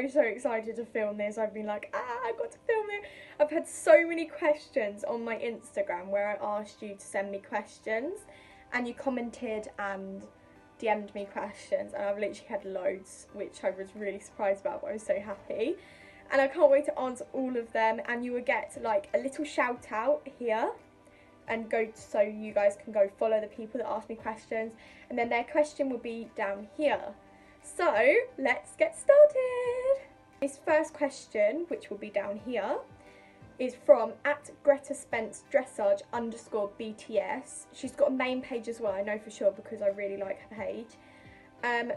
so excited to film this. I've been like, I've got to film it. I've had so many questions on my Instagram where I asked you to send me questions, and you commented and DM'd me questions, and I've literally had loads, which I was really surprised about, but I was so happy. And I can't wait to answer all of them, and you will get like a little shout out here, and go so you guys can go follow the people that ask me questions, and then their question will be down here. So let's get started. This first question, which will be down here, is from @GretaSpenceDressage _BTS. She's got a main page as well, I know for sure, because I really like her page.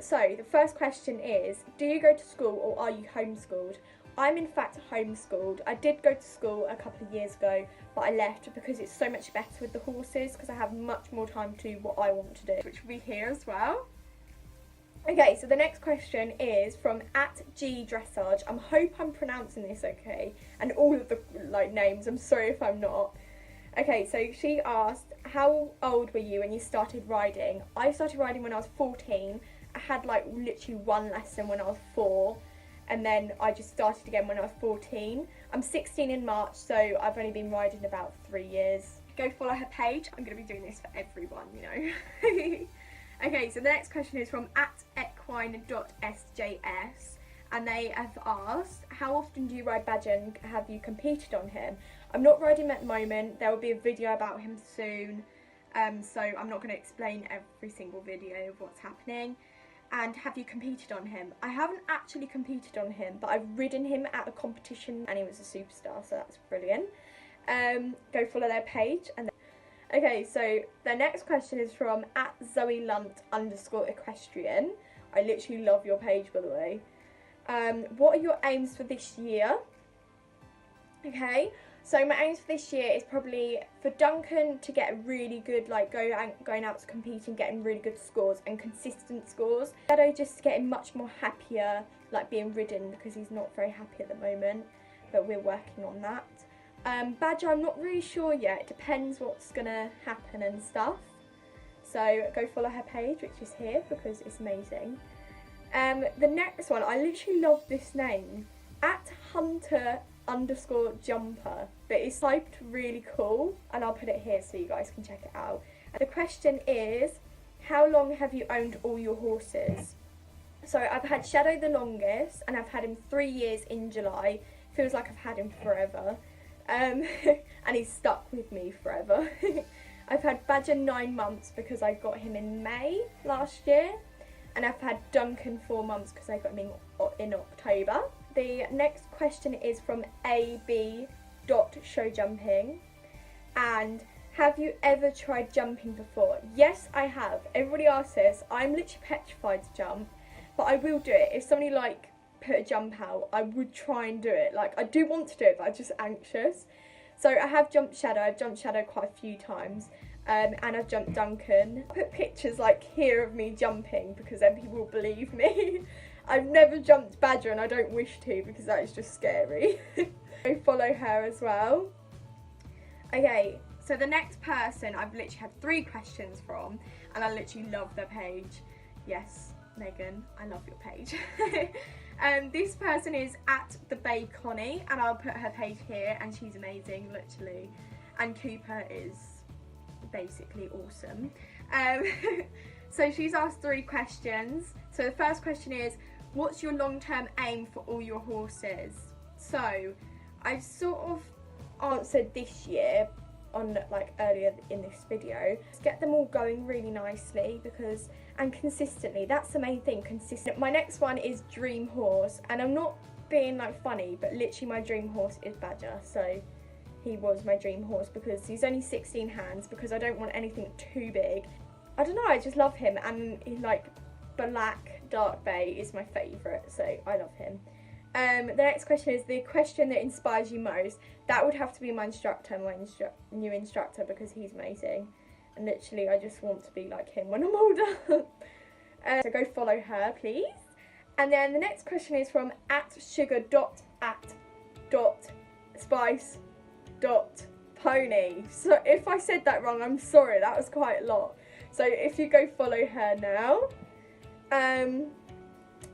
So the first question is, do you go to school or are you homeschooled? I'm in fact homeschooled. I did go to school a couple of years ago, but I left because it's so much better with the horses, because I have much more time to do what I want to do, which will be here as well. Okay, so the next question is from @GDressage. I hope I'm pronouncing this okay, and all of the like names, I'm sorry if I'm not. Okay, so she asked, how old were you when you started riding? I started riding when I was 14. I had like literally one lesson when I was 4, and then I just started again when I was 14. I'm 16 in March, so I've only been riding about 3 years. Go follow her page. I'm going to be doing this for everyone, you know. Okay, so the next question is from @equine.sjs, and they have asked, how often do you ride Badger and have you competed on him? I'm not riding him at the moment. There will be a video about him soon, so I'm not going to explain every single video of what's happening. And have you competed on him? I haven't actually competed on him, but I've ridden him at a competition and he was a superstar, so that's brilliant. Go follow their page. And okay, so the next question is from @ZoeLunt _Equestrian. I literally love your page, by the way. What are your aims for this year? Okay, so my aims for this year is probably for Duncan to get a really good, like going out to compete and getting really good scores and consistent scores. Shadow just getting much more happier, like being ridden, because he's not very happy at the moment, but we're working on that. Badger, I'm not really sure yet. It depends what's gonna happen and stuff. So go follow her page, which is here, because it's amazing. The next one, I literally love this name, @Hunter_Jumper, but it's typed really cool, and I'll put it here so you guys can check it out. And the question is, how long have you owned all your horses? So I've had Shadow the longest, and I've had him 3 years in July. Feels like I've had him forever. And he's stuck with me forever. I've had Badger 9 months because I got him in May last year, and I've had Duncan 4 months because I got him in October. The next question is from AB.showjumping, and have you ever tried jumping before? Yes, I have. Everybody asks this. I'm literally petrified to jump, but I will do it. If somebody like put a jump out, I would try and do it. Like, I do want to do it, but I'm just anxious. So I have jumped Shadow. I've jumped Shadow quite a few times, and I've jumped Duncan. I put pictures like here of me jumping because then people will believe me. I've never jumped Badger, and I don't wish to because that is just scary. Go follow her as well. Okay, so the next person I've literally had 3 questions from, and I literally love their page. Yes, Megan, I love your page. This person is @TheBayConnie, and I'll put her page here, and she's amazing, literally. And Cooper is basically awesome. So she's asked 3 questions. So the first question is, what's your long-term aim for all your horses? So I've sort of answered this year on like earlier in this video. Just get them all going really nicely and consistently. That's the main thing, consistent. My next one is dream horse, and I'm not being like funny, but literally my dream horse is Badger. So he was my dream horse because he's only 16 hands, because I don't want anything too big. I don't know, I just love him, and he like black dark bay is my favourite, so I love him. The next question is the question that inspires you most. That would have to be my instructor, new instructor, because he's amazing, and literally I just want to be like him when I'm older. So go follow her, please. And then the next question is from @sugar.at.spice.pony. So if I said that wrong, I'm sorry, that was quite a lot. So if you go follow her now.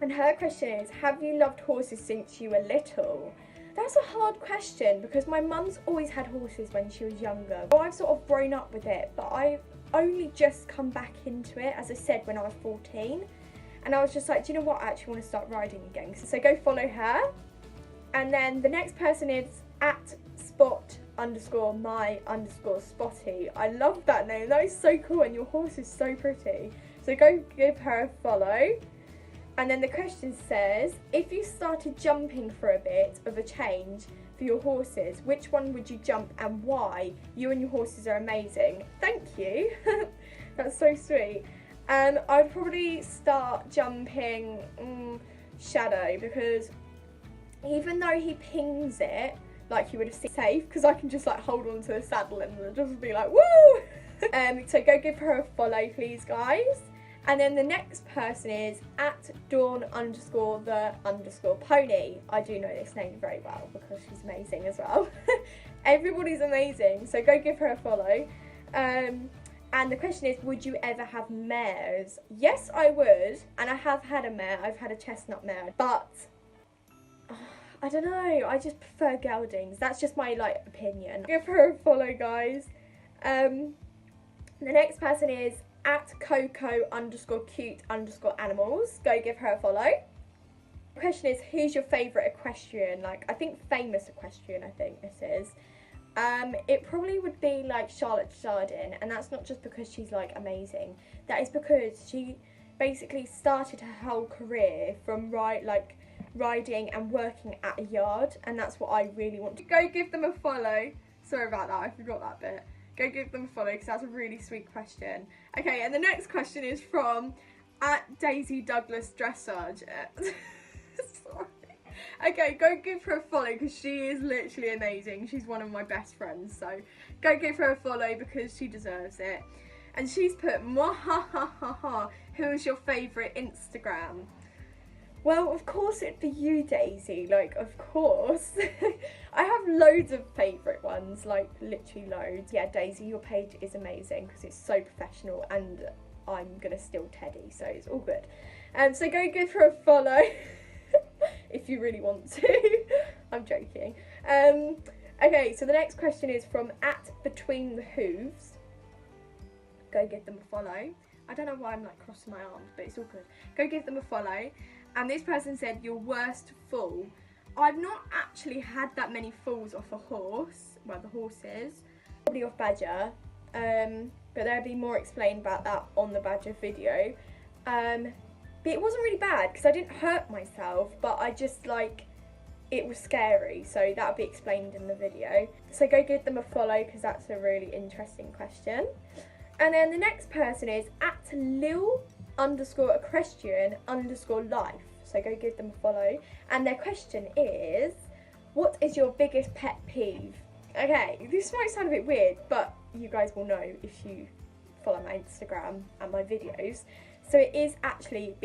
And her question is, have you loved horses since you were little? That's a hard question because my mum's always had horses when she was younger. So I've sort of grown up with it, but I've only just come back into it, as I said, when I was 14. And I was just like, do you know what, I actually want to start riding again. So go follow her. And then the next person is at spot_my_spotty. I love that name, that is so cool, and your horse is so pretty. So go give her a follow. And then the question says, if you started jumping for a bit of a change for your horses, which one would you jump and why? You and your horses are amazing. Thank you. That's so sweet. I'd probably start jumping Shadow, because even though he pings it, like you would have seen, safe, because I can just like hold on to the saddle and just be like, woo! So go give her a follow, please, guys. And then the next person is at Dawn_the_pony. I do know this name very well because she's amazing as well. Everybody's amazing, so go give her a follow. And the question is, would you ever have mares? Yes, I would, and I have had a mare. I've had a chestnut mare, but I don't know, I just prefer geldings. That's just my like opinion. Give her a follow, guys. The next person is at Coco_cute_animals. Go give her a follow. The question is, who's your favourite equestrian? Like, I think famous equestrian, I think this is. It probably would be like Charlotte Jardine, and that's not just because she's like amazing. That is because she basically started her whole career from riding and working at a yard, and that's what I really want to go give them a follow. Sorry about that, I forgot that bit. Go give them a follow because that's a really sweet question. Okay, and the next question is from at Daisy Douglas Dressage. Sorry. Okay, go give her a follow because she is literally amazing. She's one of my best friends, so go give her a follow because she deserves it. And she's put, mwahahaha, who is your favourite Instagram? Well, of course it'd be you, Daisy, like, of course. I have loads of favourite ones, like, literally loads. Yeah, Daisy, your page is amazing because it's so professional, and I'm gonna steal Teddy, so it's all good. So go give her a follow if you really want to. I'm joking. Okay, so the next question is from at Between the Hooves. Go give them a follow. I don't know why I'm like crossing my arms, but it's all good. Go give them a follow. And this person said, your worst fall. I've not actually had that many falls off a horse. Well, the horses. Probably off Badger. But there'll be more explained about that on the Badger video. But it wasn't really bad because I didn't hurt myself, but I just like, it was scary. So that'll be explained in the video. So go give them a follow because that's a really interesting question. And then the next person is at Lil_equestrian_life. So go give them a follow. And their question is, what is your biggest pet peeve? Okay, this might sound a bit weird, but you guys will know if you follow my Instagram and my videos. So it is actually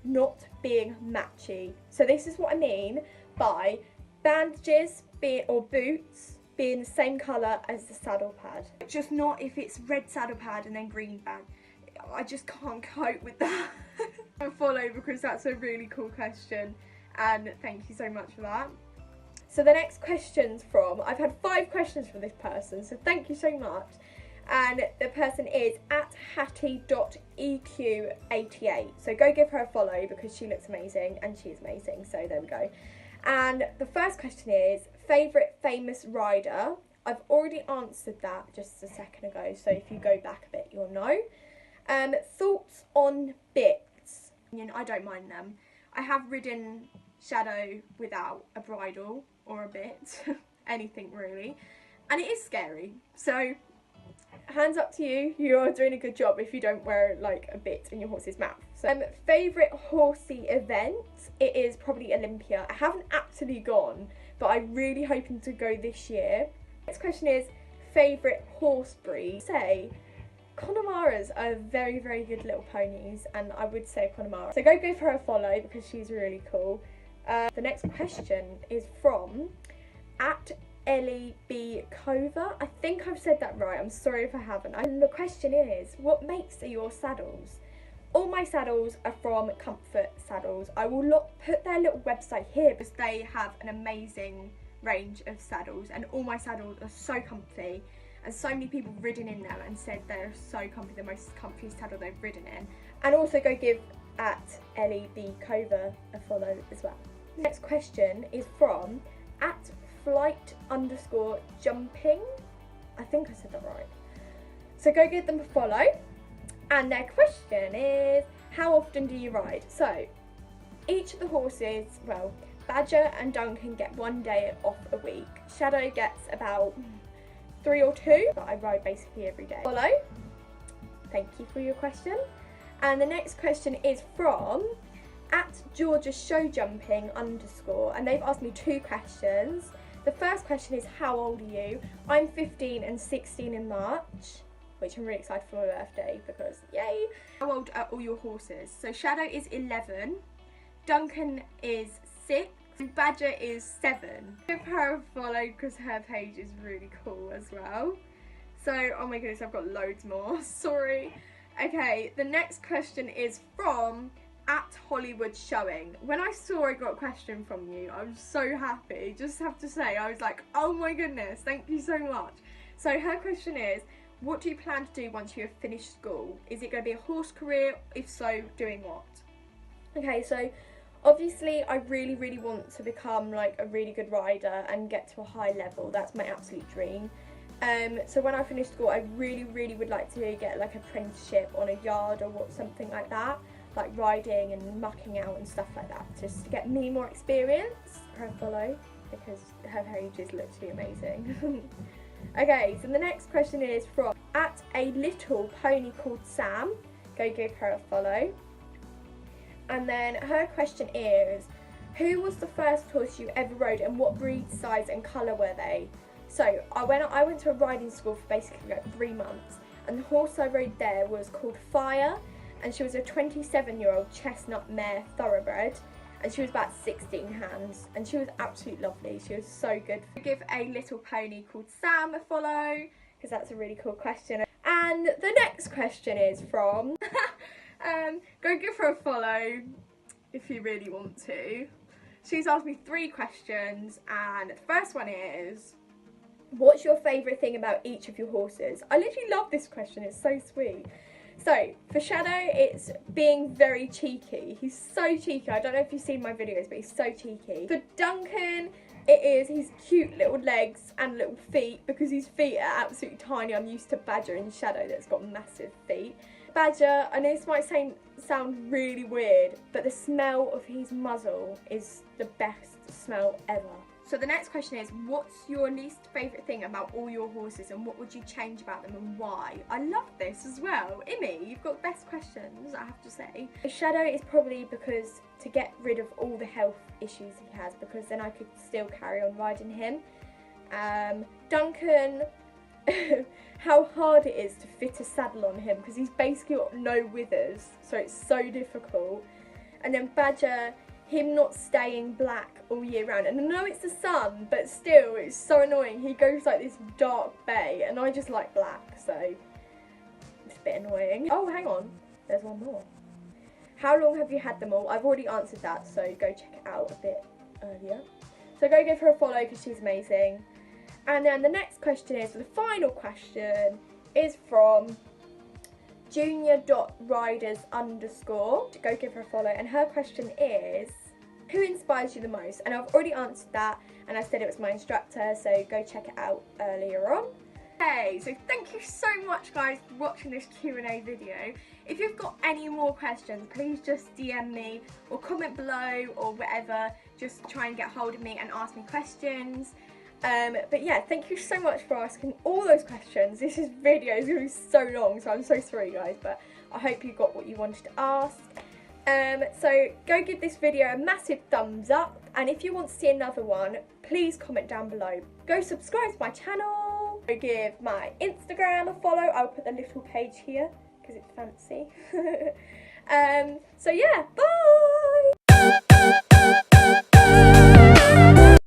not being matchy. So this is what I mean by bandages or boots being the same colour as the saddle pad. Just not if it's red saddle pad and then green band. I just can't cope with that. I follow because that's a really cool question, and thank you so much for that. So the next question's from, I've had 5 questions from this person, so thank you so much. And the person is at hattie.eq88. So go give her a follow because she looks amazing and she's amazing, so there we go. And the first question is, favourite famous rider? I've already answered that just a second ago, so if you go back a bit, you'll know. Thoughts on bits? I don't mind them. I have ridden Shadow without a bridle or a bit, anything really, and it is scary. So hands up to you, you're doing a good job if you don't wear like a bit in your horse's mouth. So favourite horsey event? It is probably Olympia. I haven't actually gone, but I'm really hoping to go this year. Next question is favourite horse breed? Say Connemara's are very, very good little ponies, and I would say Connemara. So go give her a follow because she's really cool. The next question is from at Ellie B. Cover. I think I've said that right. I'm sorry if I haven't. And the question is, what makes are your saddles? All my saddles are from Comfort Saddles. I will put their little website here because they have an amazing range of saddles, and all my saddles are so comfy, and so many people have ridden in them and said they're so comfy, the most comfiest saddle they've ridden in. And also go give at Ellie the Cova a follow as well. Next question is from at flight_jumping. I think I said that right. So go give them a follow. And their question is, how often do you ride? So each of the horses, well, Badger and Duncan get 1 day off a week. Shadow gets about 3 or 2, but I ride basically every day. Follow. Thank you for your question. And the next question is from at Georgia Show Jumping _ and they've asked me 2 questions. The first question is, how old are you? I'm 15 and 16 in March, which I'm really excited for my birthday because yay. How old are all your horses? So Shadow is 11, Duncan is 6, and Badger is 7. Give her a follow because her page is really cool as well. So, oh my goodness, I've got loads more, sorry. Okay, the next question is from at Hollywood Showing. When I saw I got a question from you, I was so happy. Just have to say, I was like, oh my goodness, thank you so much. So her question is, what do you plan to do once you have finished school? Is it going to be a horse career? If so, doing what? Okay, so obviously I really want to become like a really good rider and get to a high level. That's my absolute dream. So when I finish school, I really would like to get like an apprenticeship on a yard or something like that, like riding and mucking out and stuff like that, just to get me more experience. Her follow because her page is literally amazing. Okay, so the next question is from at a little pony called Sam. Go give her a follow. And then her question is, who was the first horse you ever rode and what breed, size and colour were they? So I went to a riding school for basically like 3 months, and the horse I rode there was called Fire, and she was a 27-year-old chestnut mare thoroughbred, and she was about 16 hands, and she was absolutely lovely. She was so good. Give a little pony called Sam a follow because that's a really cool question. And the next question is from go give her a follow if you really want to. She's asked me 3 questions, and the first one is, what's your favourite thing about each of your horses? I literally love this question, it's so sweet. So, for Shadow, it's being very cheeky. He's so cheeky. I don't know if you've seen my videos, but he's so cheeky. For Duncan, it is his cute little legs and little feet, because his feet are absolutely tiny. I'm used to Badger and Shadow that's got massive feet. Badger, I know this might sound really weird, but the smell of his muzzle is the best smell ever. So the next question is, what's your least favourite thing about all your horses and what would you change about them and why? I love this as well. Imi, you've got the best questions, I have to say. Shadow is probably because to get rid of all the health issues he has, because then I could still carry on riding him. Duncan, how hard it is to fit a saddle on him because he's basically got no withers, so it's so difficult. And then Badger, him not staying black all year round, and I know it's the sun, but still it's so annoying. He goes like this dark bay and I just like black, so it's a bit annoying. Oh, hang on, there's one more. How long have you had them all? I've already answered that, so go check it out a bit earlier. So go give her a follow because she's amazing. And then the next question is, the final question is from junior.riders_. Go give her a follow, and her question is, who inspires you the most? And I've already answered that, and I said it was my instructor, so go check it out earlier on. Okay, so thank you so much guys for watching this Q&A video. If you've got any more questions, please just DM me or comment below or whatever, just try and get hold of me and ask me questions. But yeah, thank you so much for asking all those questions. This video is going to be so long, so I'm so sorry guys, but I hope you got what you wanted to ask. So go give this video a massive thumbs up, and if you want to see another one, please comment down below. Go subscribe to my channel, go give my Instagram a follow. I'll put the little page here because it's fancy. So yeah, bye!